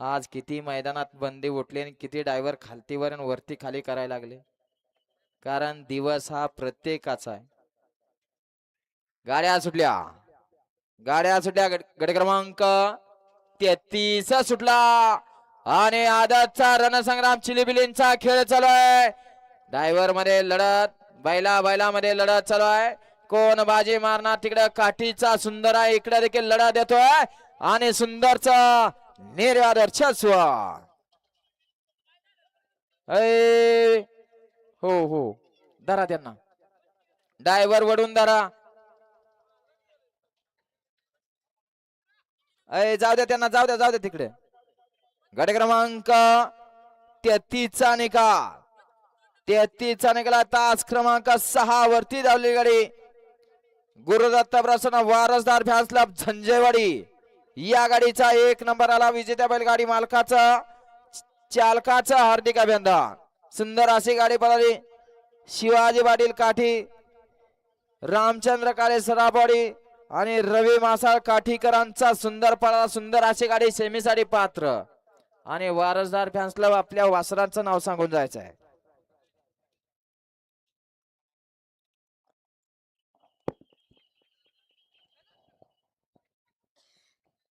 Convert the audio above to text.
आज किती मैदानात बंदी उठली आणि किती ड्रायव्हर खालतीवर आणि वरती खाली करायला लागले, कारण दिवस हा प्रत्येकाचा आहे. गाड्या सुटल्या, गाड्या सुटल्या. गट क्रमांक 33 सुटला आणि आदतचा रणसंग्राम चिलीबिलींचा खेळ चालू आहे. ड्रायव्हर मध्ये लढत, बैलामध्ये लढत चालू आहे. कोण बाजी मारणार तिकडे काठीचा सुंदर आहे, इकडे देखील लढत देतोय आणि सुंदरचा निर्यादर्शस्व. हो हो धरा त्यांना, ड्रायव्हर वडून धरा. जाऊ द्या त्यांना, जाऊ द्या तिकडे. गट क्रमांक 33 चा निकाल, 33 चा निकाल. तास क्रमांक 6 वरती धावली गाडी. गुरुदत्त प्रसन्न वारसदार फॅन्स क्लब झंजेवाडी या गाडीचा 1 नंबर आला. विजेत्या बैलगाडी मालकाचा चालकाचा हार्दिक अभिनंदन. सुंदर अशी गाडी पळाली. शिवाजी पाटील काठी, रामचंद्र काळे सराबवाडी आणि रवी मासाळ काठीकरांचा सुंदर पळाला. सुंदर अशी गाडी सेमीसाठी पात्र आणि वारसदार फॅन्स क्लब आपल्या वासरांचं नाव सांगून जायचं आहे.